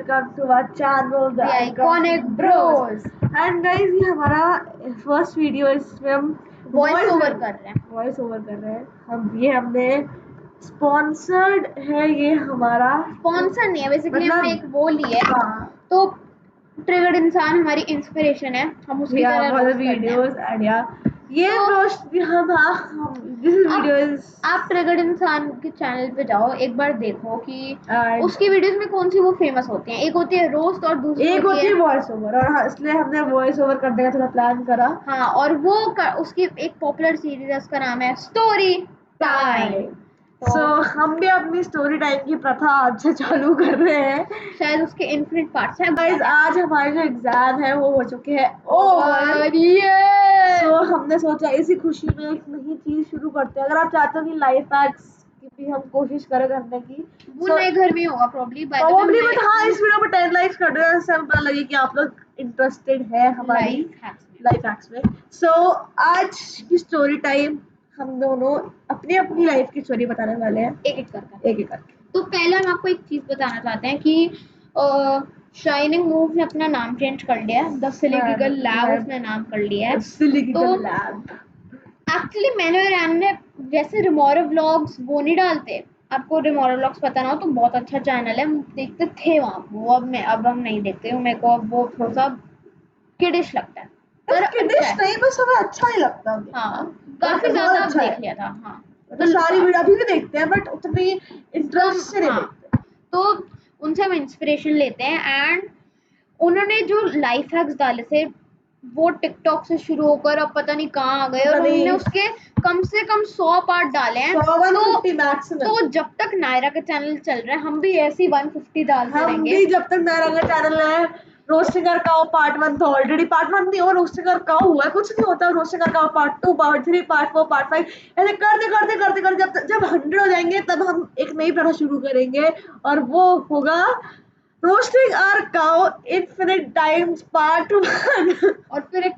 welcome to our channel, The Iconic Bros. And guys, ये हमारा first video है इसमें हम वॉइस ओवर कर रहे हैं। हमने स्पॉन्सर्ड है, ये हमारा स्पॉन्सर नहीं है, बेसिकली मतलब, हमने एक वो ली है। हाँ, तो ट्रिगर्ड इंसान हमारी इंस्पिरेशन है, हम उसकी तरह रोस्ट करते हैं। वीडियोस एंड ये रोस्ट हम दिस वीडियो इज आप ट्रिगर्ड इंसान के चैनल पे जाओ, एक बार देखो कि And- उसकी वीडियोस में कौन सी वो फेमस होती हैं। एक होती है रोस्ट और दूसरी एक होती है वॉइस ओवर, और हाँ, इसलिए हमने वॉइस ओवर करने का थोड़ा प्लान करा। हाँ, और वो उसकी एक पॉपुलर सीरीज है, उसका नाम है स्टोरी टाइम। सो हम भी अपनी स्टोरी टाइम की प्रथा आज से चालू कर रहे हैं। शायद उसके इन्फिनिट पार्ट्स हैं। गाइस, आज हमारे जो एग्जाम है वो हो चुके हैं ओवर। सो हमने सोचा इसी खुशी में एक नई चीज शुरू करते हैं। अगर आप चाहते हो कि लाइफ हैक्स की भी हम कोशिश करें करने की, वो नए घर में होगा प्रोबेबली, बट हाँ, इस वीडियो पर 10 लाइक्स कर दो, इससे हमें पता लगे कि आप लोग इंटरेस्टेड है हमारी लाइफ हैक्स में। सो आज की स्टोरी टाइम हम दोनों अपनी अपनी लाइफ की स्टोरी बताने वाले हैं, एक एक करके। करके। तो पहले हम आपको एक चीज बताना चाहते हैं कि शाइनिंग मूव ने अपना नाम चेंज कर लिया है, द सिली गिगल लैब उसने नाम कर लिया है। तो एक्चुअली मैंने और रैन ने जैसे रिमोरो व्लॉग्स वो नहीं डालते, आपको रिमोरो व्लॉग्स पता ना हो तो बहुत अच्छा चैनल है, हम देखते थे वहाँ। वो अब हम नहीं देखते हूँ, मेरे को अब वो थोड़ा सा किडिश लगता है। पर नहीं, बस हमें अच्छा ही लगता है। हाँ, काफी ज्यादा देख लिया था। हाँ, तो सारी वीडियो अभी भी देखते हैं, बट उतनी इंटरेस्ट से नहीं देखते। तो उनसे हम इंस्पिरेशन लेते हैं, एंड उन्होंने जो लाइफ हैक्स डाले थे वो टिकटॉक से शुरू होकर अब पता नहीं कहाँ आ गए, और उन्होंने उसके कम से कम 100 पार्ट डाले हैं। तो जब तक नायरा का चैनल चल रहा है हम भी ऐसी 150 डालते रहेंगे। जब तक नायरा का चैनल है। रोस्टिंगर का पार्ट 1 तो ऑलरेडी पार्ट 1 नहीं, और रोस्टिंगर का हुआ है, कुछ नहीं होता। रोस्टिंगर का पार्ट 2, पार्ट 3, पार्ट 4, पार्ट 5 ऐसे करते जब 100 हो जाएंगे तब हम एक नई प्रथा शुरू करेंगे, और वो होगा roasting our cow infinite times part 1। और फिर एक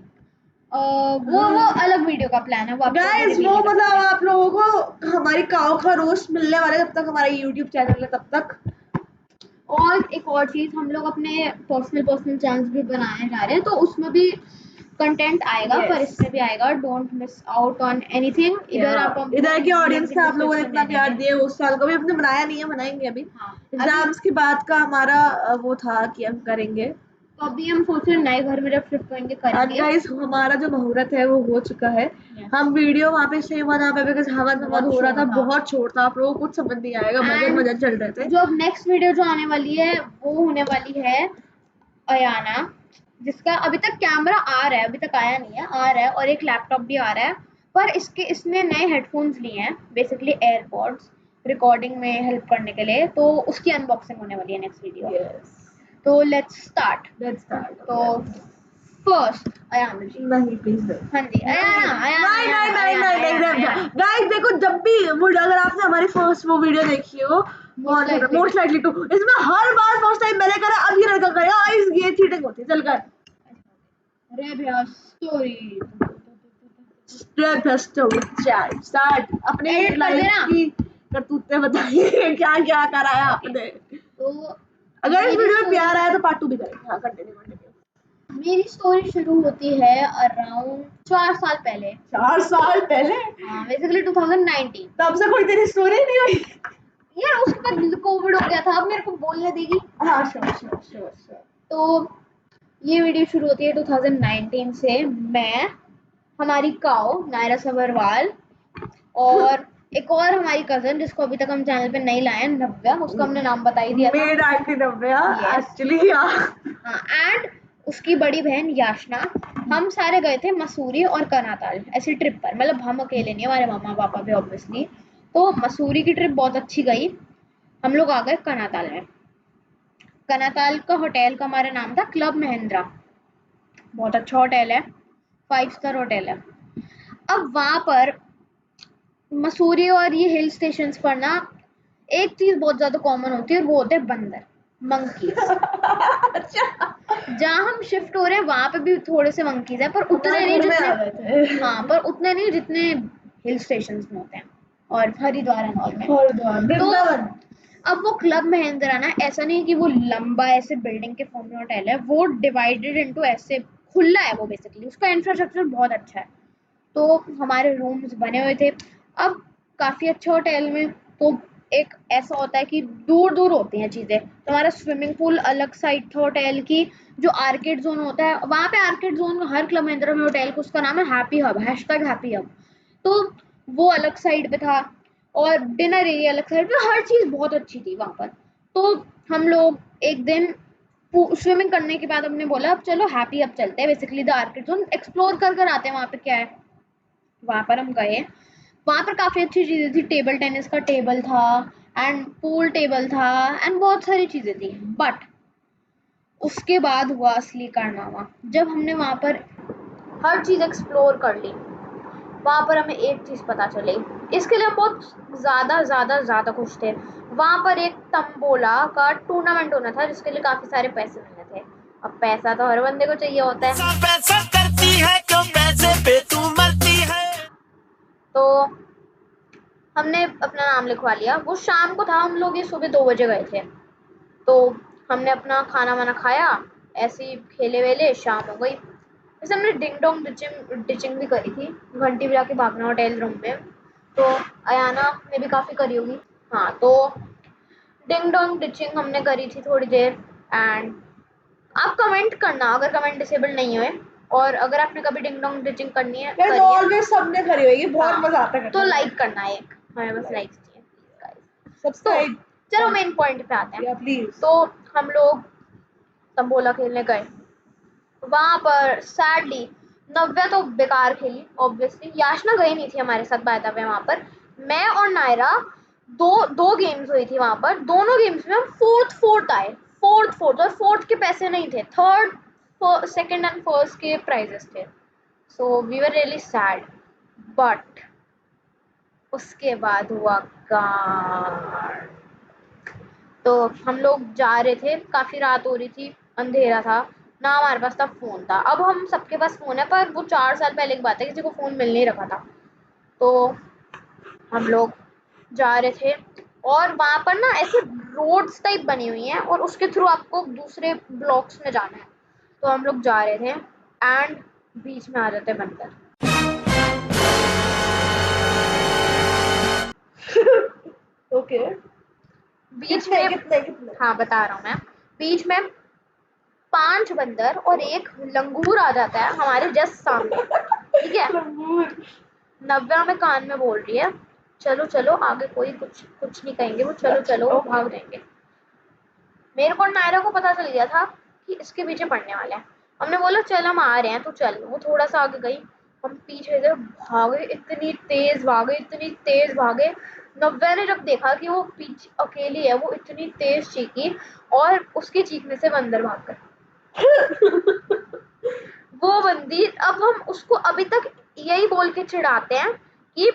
वो अलग वीडियो का प्लान है, वो गाइस, वो मतलब आप लोगों को हमारी काउ का रोस्ट मिलने वाला है जब तक हमारा यूट्यूब चैनल है तब तक। और एक और चीज, हम लोग अपने पर्सनल चैनल्स भी बनाने जा रहे हैं, तो उसमें भी कंटेंट आएगा। पर इसमें भी आएगा, don't miss out on anything. इधर की ऑडियंस ने आप लोगों ने इतना प्यार दिया, उस साल को भी हमने बनाया नहीं है, बनाएंगे अभी। एग्जाम्स के बाद का हमारा वो था कि हम करेंगे, तो अभी हम सोच रहे हैं नए घर में जब शिफ्ट होंगे करेंगे। गाइस, हमारा जो मुहूर्त है वो हो चुका है। हम वीडियो वहाँ पे सेव बना पे बिकॉज़ हवन हो रहा था, बहुत छोट था, आप लोगों को कुछ समझ नहीं आएगा, भजन चल रहे थे। जो अब नेक्स्ट वीडियो जो आने वाली है वो होने वाली है अयाना, जिसका अभी तक कैमरा आ रहा है, अभी तक आया नहीं है, आ रहा है, और एक लैपटॉप भी आ रहा है। पर इसने नए हेडफोन्स लिए हैं, बेसिकली एयरपॉड्स, रिकॉर्डिंग में हेल्प करने के लिए। तो उसकी अनबॉक्सिंग होने वाली है नेक्स्ट वीडियो। तो लेट्स स्टार्ट। तो फर्स्ट अयाना जी। नहीं, प्लीज हाँ जी, नहीं। गाइस देखो, जब भी अगर आपने हमारी फर्स्ट वो वीडियो देखी हो, मोस्ट लाइकली टू, इसमें हर बार फर्स्ट टाइम मैंने करा, अब ये लड़का करेगा, ये चीटिंग होती है। चल कर स्टार्ट अपने लाइफ की करतूतें बताइए, क्या क्या करा है आपने। तो अगर इस वीडियो में प्यार आया तो पार्ट 2 भी करेंगे। हाँ, कंटिन्यू। मेरी स्टोरी शुरू होती है अराउंड 4 साल पहले। 4 साल पहले? हाँ, बेसिकली 2019। तब से कोई तेरी स्टोरी नहीं हुई यार, उसके बाद कोविड हो गया था, अब मेरे को बोलने देगी? हाँ, श्योर। तो ये वीडियो शुरू होती है 2019 से। मैं, हमारी काओ नायरा सबरवाल, और एक और हमारी कजन जिसको अभी तक हम चैनल पे नहीं लाए, नव्या, उसका हमने नाम बता ही दिया था, maid aunty Navya actually. And उसकी बड़ी बहन याशना। हम सारे गए थे मसूरी और कनाताल ऐसी ट्रिप पर, मतलब हम अकेले नहीं, हमारे मम्मा पापा भी ऑब्वियसली। तो मसूरी की ट्रिप बहुत अच्छी गई। हम लोग आ गए कनाताल में। कनाताल का होटल का हमारा नाम था क्लब महिंद्रा, बहुत अच्छा होटल है, 5 स्टार होटल है। अब वहां पर मसूरी और ये हिल स्टेशंस पर ना एक चीज बहुत ज्यादा कॉमन होती है, और वो होते हैं बंदर, मंकीज। जहाँ हम शिफ्ट हो रहे हैं वहां पे भी थोड़े से मंकीज हैं, पर उतने नहीं जितने, हाँ, पर उतने नहीं जितने हिल स्टेशंस में होते हैं और हरिद्वार में। तो अब वो क्लब महिंद्रा ना ऐसा नहीं कि वो लंबा ऐसे बिल्डिंग के फॉर्म में होटल है, वो डिवाइडेड इनटू ऐसे खुला है वो बेसिकली, उसका इंफ्रास्ट्रक्चर बहुत अच्छा है। तो हमारे रूम्स बने हुए थे। अब काफ़ी अच्छा होटल में तो एक ऐसा होता है कि दूर दूर होती हैं चीज़ें, तो हमारा स्विमिंग पूल अलग साइड था होटल की, जो आर्केड जोन होता है वहाँ पे, आर्केड जोन हर क्लब महिंद्रा में होटल का उसका नाम है हैप्पी हब, #हैप्पी हब। तो वो अलग साइड पे था और डिनर एरिया अलग साइड पे, हर चीज़ बहुत अच्छी थी वहाँ पर। तो हम लोग एक दिन स्विमिंग करने के बाद हमने बोला अब चलो हैप्पी हब चलते हैं, basically the arcade zone explore कर कर आते हैं वहाँ पे क्या है। वहाँ पर हम गए, वहाँ पर काफ़ी अच्छी चीज़ें थी, टेबल टेनिस का टेबल था एंड पूल टेबल था एंड बहुत सारी चीज़ें थी। बट उसके बाद हुआ असली कारनामा, जब हमने वहाँ पर हर चीज़ एक्सप्लोर कर ली, वहाँ पर हमें एक चीज़ पता चली, इसके लिए हम बहुत ज़्यादा खुश थे। वहाँ पर एक तंबोला का टूर्नामेंट होना था जिसके लिए काफ़ी सारे पैसे मिलने थे। अब पैसा तो हर बंदे को चाहिए होता है, पैसा करती है क्यों पैसे पे तू मरती है। तो हमने अपना नाम लिखवा लिया। वो शाम को था, हम लोग ये सुबह 2 बजे गए थे। तो हमने अपना खाना वाना खाया, ऐसे ही खेले वेले शाम हो गई। वैसे हमने डिंग डोंग डिचिंग भी करी थी, घंटी बजा के भागना होटल रूम में, तो अयाना ने भी काफ़ी करी होगी। हाँ, तो डिंग डोंग डिचिंग हमने करी थी थोड़ी देर। एंड आप कमेंट करना अगर कमेंट डिसेबल नहीं हुए, और अगर आपने कभी डिंग डोंग डिचिंग करनी है गाइस करी है ऑलवेज सबने करी होगी, बहुत हाँ, मजा आता है तो करने में। लाइक करना है, एक हमें बस लाइक्स चाहिए प्लीज गाइस। तो सब्सक्राइब चलो मेन पॉइंट पे आते हैं। या प्लीज। तो हम लोग तंबोला खेलने गए, वहां पर सैडली नव्या तो बेकार खेली ऑब्वियसली, याशना गई नहीं थी हमारे साथ बाय द वे। वहां पर मैं और नायरा दो दो गेम्स हुई थी वहां पर, दोनों गेम्स में हम फोर्थ आए, फोर्थ और फोर्थ के पैसे नहीं थे, थर्ड सेकंड एंड फर्स्ट के प्राइजेस थे। So we were really sad. But उसके बाद हुआ कांड। तो हम लोग जा रहे थे, काफ़ी रात हो रही थी, अंधेरा था ना, हमारे पास तब फ़ोन था। अब हम सबके पास फ़ोन है, पर वो 4 साल पहले की बात है, किसी को फ़ोन मिल नहीं रखा था। तो हम लोग जा रहे थे और वहाँ पर ना ऐसे रोड्स टाइप बनी हुई हैं और उसके थ्रू आपको दूसरे ब्लॉक्स में जाना है। तो हम लोग जा रहे थे एंड बीच में आ जाते बंदर। ओके, बीच कितने में कितने कितने? हाँ बता रहा हूँ मैं, बीच में 5 बंदर और एक लंगूर आ जाता है हमारे जस्ट सामने, ठीक है। लंगूर। नव्या में कान में बोल रही है चलो चलो आगे, कोई कुछ नहीं कहेंगे, वो चलो चलो ओके। भाग जाएंगे। मेरे को और नायरा को पता चल गया था कि इसके पीछे पड़ने वाला है। हमने बोला चल हम आ रहे हैं, तो चल। वो थोड़ा सा आगे गई, हम पीछे से भागे, इतनी तेज भागे। नव्या ने जब देखा कि वो पीछे अकेली है, वो इतनी तेज चीखी और उसके चीखने से बंदर भाग गए। वो बंदी, अब हम उसको अभी तक यही बोल के चिढ़ाते हैं कि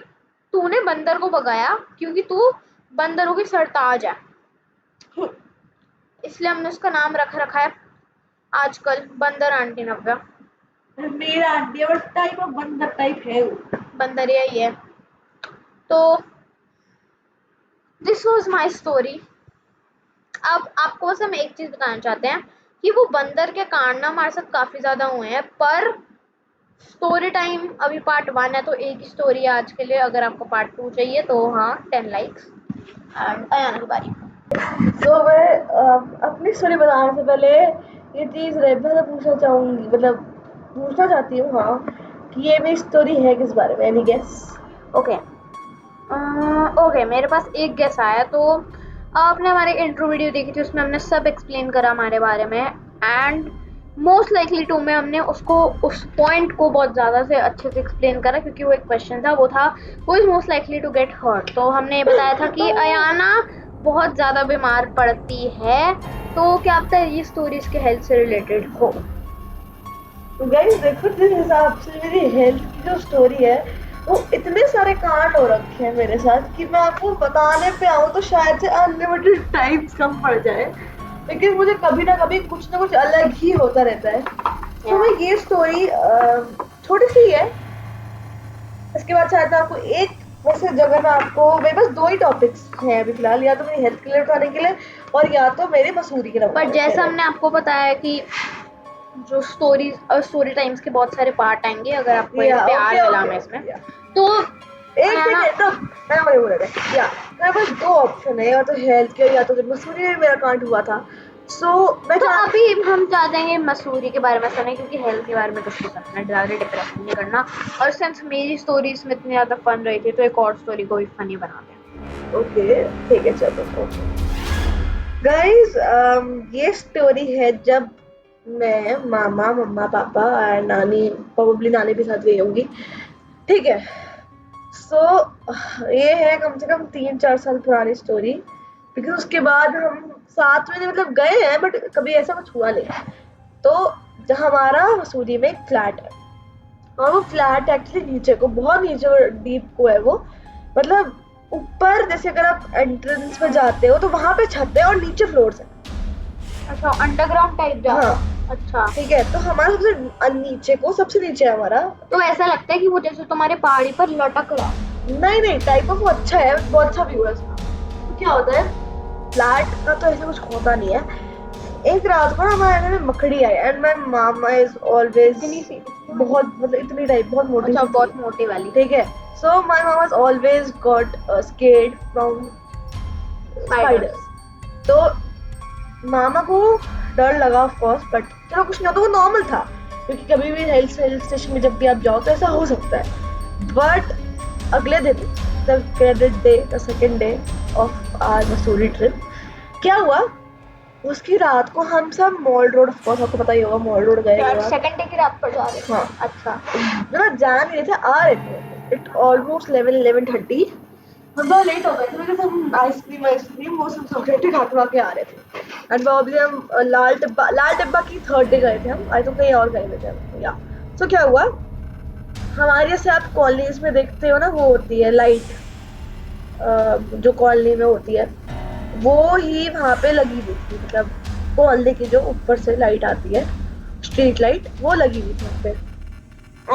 तूने बंदर को भगाया क्योंकि तू बंदरों की सरताज है, इसलिए हमने उसका नाम रखा है आजकल बंदर आंटी नव्या। मेरा आंटी है, बट टाइप ऑफ बंदर टाइप है वो। बंदर ही है। तो दिस वाज माय स्टोरी। अब आपको बस हम एक चीज बताना चाहते हैं कि वो बंदर के कांड ना हमारे साथ काफी ज्यादा हुए हैं, पर स्टोरी टाइम अभी पार्ट 1 है तो एक ही स्टोरी है आज के लिए। अगर आपको पार्ट 2 चाहिए तो हाँ 10 लाइक्स। एंड अयाना की बारी। तो मैं अपनी स्टोरी बताने से पहले ये चीज़ रेबा से पूछना चाहूँगी, मतलब पूछना चाहती हूँ, हाँ, कि ये मेरी स्टोरी है किस बारे में, एनी गेस? ओके ओके, मेरे पास एक गेस आया। तो आपने हमारी इंट्रो वीडियो देखी थी, उसमें हमने सब एक्सप्लेन करा हमारे बारे में, एंड मोस्ट लाइकली टू में हमने उसको उस पॉइंट को बहुत ज़्यादा से अच्छे से एक्सप्लेन करा, क्योंकि वो एक क्वेश्चन था, वो था who is most likely to get hurt. तो हमने ये बताया था कि अयाना बहुत ज़्यादा बीमार पड़ती है, तो क्या पता ये स्टोरी इसके हेल्थ से रिलेटेड हो। गाइस देखो, जिस हिसाब से मेरी हेल्थ की जो स्टोरी है, वो इतने सारे कांड हो रखे हैं मेरे साथ कि मैं आपको बताने पे आऊँ तो शायद से अनलिमिटेड टाइम्स कम पड़ जाए, लेकिन मुझे कभी ना कभी कुछ ना कुछ अलग ही होता रहता है। तो मैं ये स्टोरी छोटी सी है, इसके बाद शायद मैं आपको एक वैसे जगह मैं आपको, मेरे पास 2 ही टॉपिक्स हैं अभी फिलहाल, या तो मेरी हेल्थ के लिए उठाने के लिए और या तो मेरे मसूरी के लिए। पर जैसा हमने आपको बताया कि जो स्टोरी टाइम्स के बहुत सारे पार्ट आएंगे अगर आपको एक प्यार मिला हमें इसमें, तो एक मिनट, तो मैं वही बोल रहा था, या मेरे पास 2 ऑप्शन है, या तो हेल्थ के या तो मसूरी में मेरा कांड हुआ था। सो मैं तो अभी हम चाहते हैं मसूरी के बारे में सुने, क्योंकि हेल्थ के बारे में कुछ नहीं करना, ज़्यादा डिप्रेशन नहीं करना, और सिंस मेरी स्टोरी इसमें इतनी ज़्यादा फन रही थी तो एक और स्टोरी को भी फनी बनाते हैं। ओके ठीक है, चलो गाइस, ये स्टोरी है जब मैं, मामा, मम्मा, पापा और नानी, प्रोबेबली नानी भी साथ गई होंगी, ठीक है। सो ये है कम से कम 3-4 साल पुरानी स्टोरी, बिकॉज उसके बाद हम साथ में मतलब गए हैं बट कभी ऐसा कुछ हुआ नहीं। तो हमारा मसूरी में एक फ्लैट है, और वो फ्लैट एक्चुअली नीचे को, बहुत नीचे डीप को है वो, मतलब ऊपर जैसे अगर आप एंट्रेंस में जाते हो तो वहां पे छत है और नीचे फ्लोर है। अच्छा, अंडरग्राउंड टाइप जा। हाँ अच्छा, ठीक है। तो हमारा सबसे नीचे को, सबसे नीचे है हमारा। तो ऐसा लगता है कि वो जैसे तुम्हारे पहाड़ी पर लटक रहा। नहीं टाइप ऑफ अच्छा है, बहुत अच्छा व्यू है उसका। तो क्या होता है, फ्लैट का तो ऐसा कुछ होता नहीं है। एक रात को ना हमारे घर में मकड़ी आई, and my mama is always बहुत, मतलब इतनी टाइप, बहुत मोटी। अच्छा, बहुत मोटी वाली। ठीक है। So my mama is always got scared from spiders. तो मामा को डर लगा ऑफ कोर्स, बट चलो कुछ नहीं, तो वो नॉर्मल था, क्योंकि कभी भी हिल स्टेशन में जब भी आप जाओ तो ऐसा हो सकता है। बट अगले दिन, the credit day, the second day of our Mussoorie trip, क्या हुआ, उसकी रात को हम सब मॉल रोड, ऑफ कोर्स आपको पता ही होगा, मॉल रोड गए यार, हुआ। सेकंड डे की रात पर जा रहे थे। हाँ। अच्छा, ना जा नहीं रहे थे, आ रहे थे। It almost 11-11:30। हम बहुत लेट हो गए थे बिकॉज हम आइसक्रीम वो सब खाते खाते आ रहे थे। एंड प्रॉब्ली हम लाल टिब्बा की 3rd डे गए थे हम, आई तो कहीं और गए हुए थे हम, या। सो क्या हुआ, हमारे जैसे आप कॉलोनीज में देखते हो ना, वो होती है लाइट, जो कॉलोनी में होती है वो ही वहाँ पे लगी हुई थी, मतलब कॉलोनी की जो ऊपर से लाइट आती है, स्ट्रीट लाइट, वो लगी हुई थी वहाँ पे।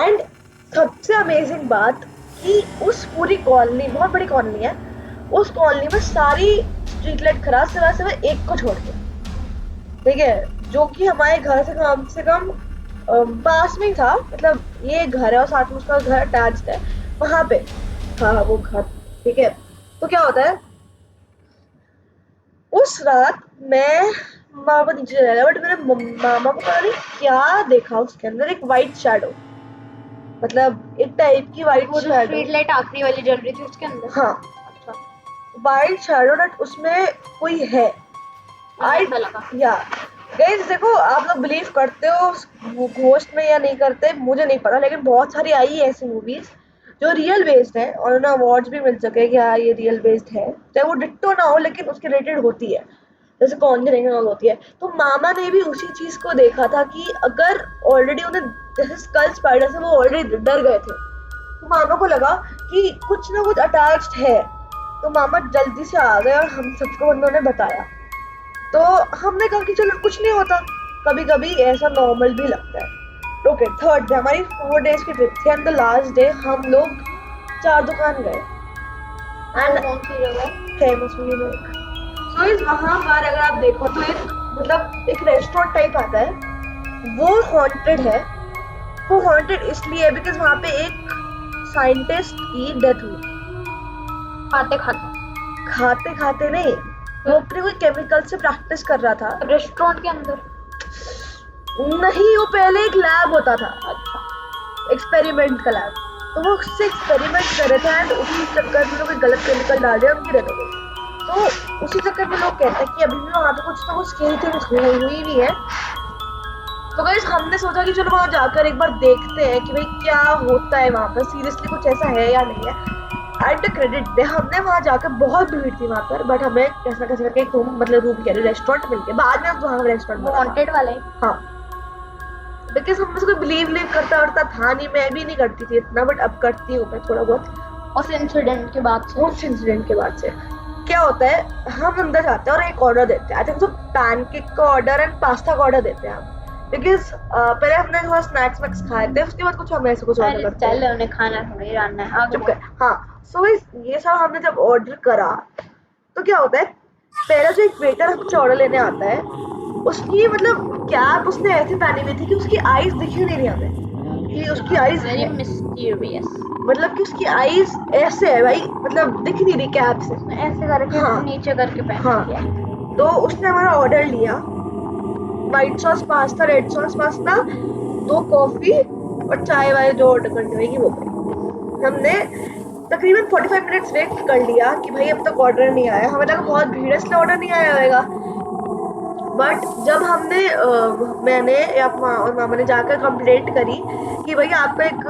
एंड सबसे अमेजिंग बात कि उस पूरी कॉलोनी, बहुत बड़ी कॉलोनी है, उस कॉलोनी में सारी स्ट्रीट लाइट खराब सिवाय एक को छोड़ के, ठीक है, जो कि हमारे घर से कम पास में ही था, मतलब ये घर है और साथ में उसका घर अटैच्ड है, वहां पे था वो घर, ठीक है। तो क्या होता है, उस रात मैं मामा नीचे चला गया, बट मेरे मामा को पता नहीं क्या देखा उसके अंदर, एक वाइट शैडो, मतलब एक टाइप की वाइट वो जो शैडो। स्ट्रीट लाइट आखिरी वाली जल रही थी उसके अंदर। हाँ, अच्छा, वाइट शैडो, बट उसमें कोई है। ऐसा लगा। या गाइस देखो, आप लोग बिलीव करते हो घोस्ट में या नहीं करते, मुझे नहीं पता, लेकिन बहुत सारी आई है ऐसी मूवीज जो रियल बेस्ड है, और उन्हें अवार्ड्स भी मिल सके कि हाँ ये रियल बेस्ड है, चाहे वो डिट्टो ना हो लेकिन उसके रिलेटेड होती है, जैसे कॉन्जरिंग होती है। तो मामा ने भी उसी चीज को देखा था कि अगर ऑलरेडी उन्हें, जैसे स्कल स्पाइडर से वो ऑलरेडी डर गए थे, तो मामा को लगा कि कुछ ना कुछ अटैच्ड है। तो मामा जल्दी से आ गए और हम सबको उन्होंने बताया। तो हमने कहा कि चलो कुछ नहीं होता, कभी कभी ऐसा नॉर्मल भी लगता है। ओके, 3rd डे, हमारी 4 डेज की ट्रिप थी, एंड द लास्ट डे हम लोग 4 दुकान गए, एंड कौन सी जगह? फेमस हुई में एक, तो इस वहाँ पर अगर आप देखो तो एक, मतलब एक रेस्टोरेंट टाइप आता है, वो हॉन्टेड है। वो हॉन्टेड इसलिए है बिकॉज वहाँ पे एक साइंटिस्ट की डेथ हुई। खाते खाते नहीं, वो अपने कोई केमिकल से प्रैक्टिस कर रहा था रेस्टोरेंट के अंदर। नहीं, वो पहले एक लैब होता था, अच्छा, एक्सपेरिमेंट का लैब, तो वो उससे एक्सपेरिमेंट कर रहे थे, एंड उसी चक्कर में लोग गलत केमिकल डाल दिया, उनकी डेथ हो गई। तो उसी चक्कर में लोग कहते हैं कि अभी भी वहाँ पे कुछ ना कुछ स्केरी थिंग्स हुई भी है। तो गाइस हमने सोचा कि चलो वहाँ जाकर एक बार देखते हैं कि भाई क्या होता है वहाँ पर, सीरियसली कुछ ऐसा है या नहीं है। एंड क्रेडिट दे, हमने वहाँ जाकर, बहुत भीड़ थी वहाँ पर, बट हमें कैसा कैसे करके एक रूम, मतलब रूम कह रहे, रेस्टोरेंट मिल गया। बाद में हम वहाँ रेस्टोरेंट हॉन्टेड वाले। हाँ, बिकॉज हम कोई बिलीव करता था नहीं, मैं भी नहीं करती थी इतना, बट अब करती हूँ मैं थोड़ा बहुत। उस इंसिडेंट के बाद से। उस इंसिडेंट के बाद से क्या होता है, हम अंदर जाते हैं और एक ऑर्डर देते हैं, आई थिंक सो पैनकेक का ऑर्डर एंड पास्ता का ऑर्डर देते हैं हम, बिकॉज पहले हमने थोड़ा स्नैक्स वैक्स खाए थे, उसके बाद कुछ हम ऐसे कुछ ऑर्डर अरे करते हैं। चल उन्हें खाना थोड़ी जानना है, आगे चुप बोल। कर। हाँ, सो ये सब हमने जब ऑर्डर करा तो क्या होता है, पहला जो एक वेटर हमसे ऑर्डर लेने आता है, उसकी मतलब कैप उसने ऐसी पहनी हुई थी कि उसकी आईज दिख ही नहीं रही हमें कि उसकी आईज वेरी है, मिस्टीरियस, मतलब कि उसकी आईज ऐसे है भाई, मतलब दिख नहीं रही कैप से। ऐसे करके हाँ नीचे करके पहन हाँ, रखी है। तो उसने हमारा ऑर्डर लिया, white sauce pasta, red sauce pasta, 2 coffee और चाय वाय जो ऑर्डर करनी होगी वो करी। हमने तकरीबन 45 मिनट्स वेट कर लिया कि भाई अब तक ऑर्डर नहीं आया, हमें लगा बहुत भीड़ है इसलिए ऑर्डर नहीं आया होगा। बट जब हमने मैंने या और मामा ने जाकर कंप्लेंट करी कि भैया आपका एक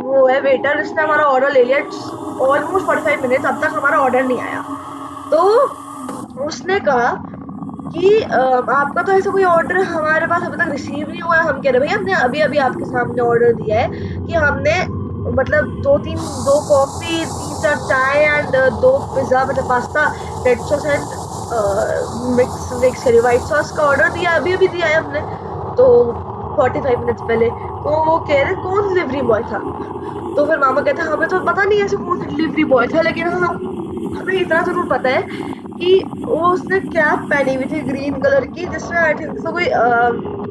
वो है वेटर, जिसने हमारा ऑर्डर ले लिया ऑलमोस्ट 45 मिनट्स, अब तक हमारा ऑर्डर नहीं आया, तो उसने कहा कि आपका तो ऐसा कोई ऑर्डर हमारे पास अभी तक रिसीव नहीं हुआ है। हम कह रहे भैया हमने अभी अभी आपके सामने ऑर्डर दिया है कि हमने मतलब 2 कॉफी, 3-4 चाय एंड 2 पिज्जा, मतलब pasta, red sauce and mix mix करी व्हाइट सॉस का ऑर्डर दिया, अभी अभी दिया है हमने, तो 45 मिनट्स पहले। तो वो कह रहे कौन डिलीवरी बॉय था, तो फिर मामा कहते हैं हमें तो पता नहीं ऐसे कौन सा डिलीवरी बॉय था, लेकिन हाँ हमें इतना जरूर पता है कि वो उसने कैप पहनी हुई थी ग्रीन कलर की, जिसमें आई थिंक कोई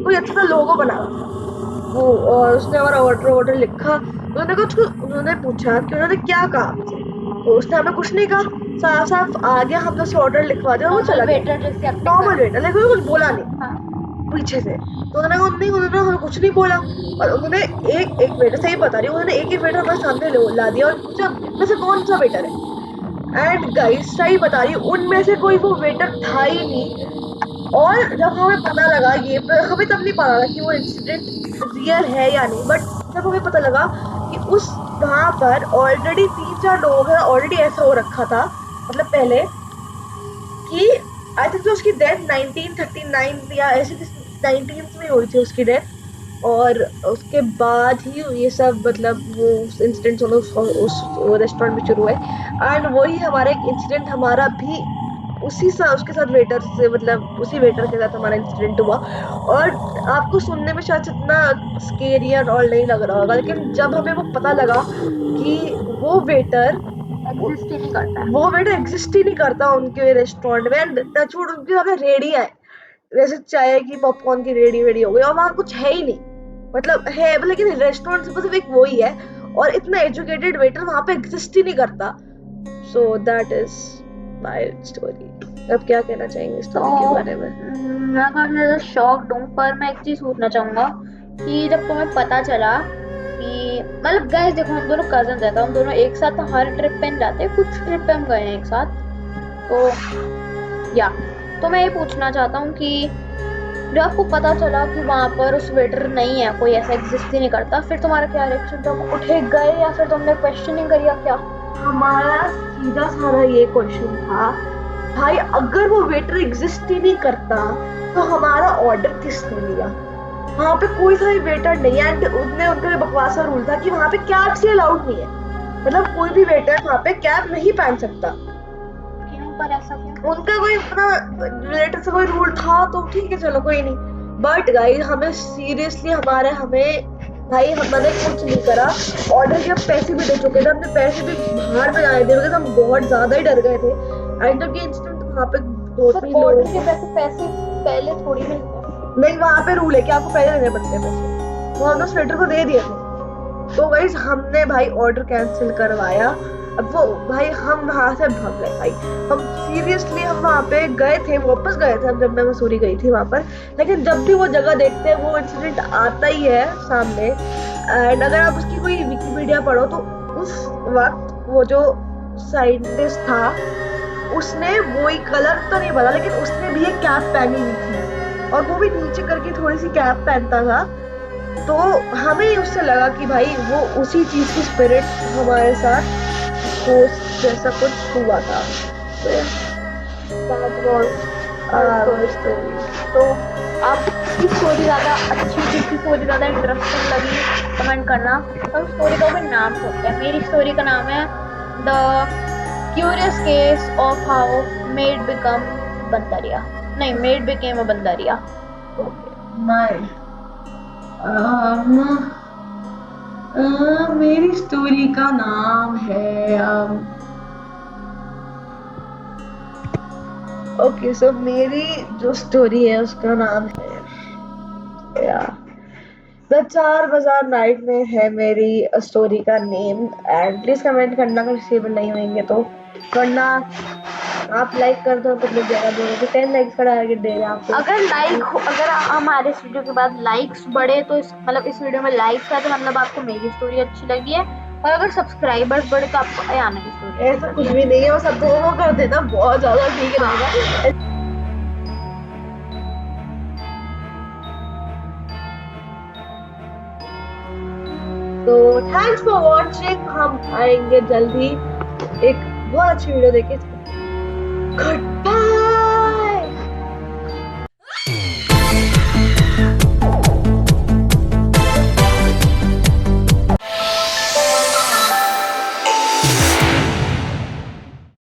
कोई अच्छा सा लोगो बना हुआ था वो, और उसने हमारा ऑर्डर लिखा। उन्होंने पूछा कि उन्होंने क्या कहा आपसे, तो उसने हमें कुछ नहीं कहा, साफ साफ आ गया, हमने उसे ऑर्डर लिखवा दिया और वो नॉर्मल चला गया। वेटर जैसे एक्टिंग नॉर्मल कर। वेटर, लेकिन कुछ बोला नहीं हाँ, पीछे से, तो उन्होंने हमें कुछ नहीं बोला। और उन्होंने एक एक वेटर, सही बता रही हूँ, उन्होंने एक वेटर हमारे सामने ला दिया और पूछा इनमें से कौन सा वेटर है। एंड गाइस सही बता रही हूँ, उनमें से कोई वो वेटर था ही नहीं। और जब हमें पता लगा ये, हमें तब नहीं पता था कि वो इंसिडेंट रियल है या नहीं, बट जब हमें पता लगा कि उस वहां पर ऑलरेडी 3-4 लोग हैं, ऑलरेडी ऐसा हो रखा था, मतलब पहले कि आई थिंक तो उसकी डेथ 1939 या ऐसे 19 में हुई थी उसकी डेथ, और उसके बाद ही ये सब मतलब वो इंसिडेंट्स उस रेस्टोरेंट में शुरू हुए। एंड वही हमारा एक इंसिडेंट हमारा भी उसके साथ वेटर से, मतलब उसी वेटर के साथ हमारा इंसिडेंट हुआ। और आपको सुनने में शायद इतना स्केरी और नहीं लग रहा होगा, लेकिन जब हमें वो पता लगा कि वो वेटर एग्जिस्ट ही नहीं करता है। वो वेटर एग्जिस्ट ही नहीं करता उनके रेस्टोरेंट में, एंड टचवुड उनकी सामने रेडियां है, जैसे चाय की पॉपकॉर्न की रेडी वेडी हो गई, और वहां कुछ है ही नहीं, मतलब है लेकिन रेस्टोरेंट सिर्फ एक वो ही है, और इतना एजुकेटेड वेटर वहां पे एग्जिस्ट ही नहीं करता। So that is my story. अब क्या कहना चाहेंगे स्टोरी के बारे में? मैं काफी ज्यादा शॉक्ड हूँ, पर मैं एक चीज पूछना चाहूंगा कि जब तुम्हें पता चला कि मतलब गाइस देखो हम दोनों कजन रहते हैं, हम दोनों एक साथ हर ट्रिप पे नहीं जाते, कुछ ट्रिप पे हम गए हैं एक साथ, तो या तो मैं ये पूछना चाहता हूँ कि जब आपको पता चला कि वहां पर उस वेटर नहीं है, कोई ऐसा एग्जिस्ट ही नहीं करता, फिर तुम्हारा क्या रिएक्शन था? तुम उठे गए या फिर तुमने क्वेश्चनिंग करी या क्या? हमारा सीधा साधा ये क्वेश्चन था, भाई अगर वो वेटर एग्जिस्ट ही नहीं करता तो हमारा ऑर्डर किसने लिया? वहां पे कोई सा भी वेटर नहीं है, एंड उनका ये बकवास का रूल था कि वहां पे कैप से अलाउड नहीं है, मतलब कोई भी वेटर वहां पे कैप नहीं पहन सकता। क्यों, पर ऐसा क्यों? उनका कोई अपना रिलेटेड से कोई रूल था, तो ठीक है चलो कोई नहीं। बट गाइस हमें सीरियसली हमें भाई हमने कुछ नहीं करा, ऑर्डर के हम पैसे भी दे चुके थे, हमने पैसे भी बाहर में जाने दे चुके थे, हम बहुत ज्यादा ही डर गए थे। एंड जब ये इंसिडेंट वहां पे 2-3 ऑर्डर लोग के पैसे पहले थोड़ी मिलते हैं। नहीं, वहां पे रूल है कि आपको पहले देने पड़ते हैं पैसे, वो हमने उस वेटर को दे दिए थे। तो गाइस हमने भाई ऑर्डर कैंसिल करवाया। अब वो भाई हम वहां से भाग गए भाई, हम सीरियसली हम वहां पे गए थे, वापस गए थे हम, जब मैं मसूरी गई थी वहां पर, लेकिन जब भी वो जगह देखते हैं वो इंसिडेंट आता ही है सामने। एंड अगर आप उसकी कोई विकिपीडिया पढ़ो तो उस वक्त वो जो साइंटिस्ट था उसने वही कलर तो नहीं पता, लेकिन उसने भी एक कैप पहनी हुई थी, और वो भी नीचे करके थोड़ी सी कैप पहनता था। तो हमें उससे लगा कि भाई वो उसी चीज की स्पिरिट हमारे साथ होस्ट जैसा कुछ हुआ था। तो that was our story. तो आपको किसकी स्टोरी ज्यादा अच्छी, किसकी स्टोरी ज्यादा इंटरेस्टिंग लगी, कमेंट करना। हम स्टोरी का भी नाम सोचते हैं, मेरी स्टोरी का नाम है the curious case of how maid become बंदरिया, नहीं मेड बिकेम अ बंदरिया। My मेरी स्टोरी का नाम है ओके सो मेरी जो स्टोरी है उसका नाम है या द चार बाजार नाइट में है मेरी स्टोरी का नेम। एंड प्लीज कमेंट करना अगर स्टेबल नहीं होंगे तो, वरना आप लाइक कर दो तो मिल जाएगा दोनों को 10 लाइक्स का टारगेट दे रहे हैं आपको। अगर हमारे इस वीडियो के बाद लाइक्स बढ़े तो मतलब इस वीडियो में लाइक्स है तो मतलब आपको मेरी स्टोरी अच्छी लगी है, और अगर सब्सक्राइबर्स बढ़े तो आपको अयाना की स्टोरी ऐसा कुछ भी नहीं है, वो सब दोनों कर देना बहुत ज्यादा ठीक रहेगा। तो थैंक्स फॉर वॉचिंग। हम आएंगे जल्दी एक बहुत अच्छी वीडियो देके। Good bye.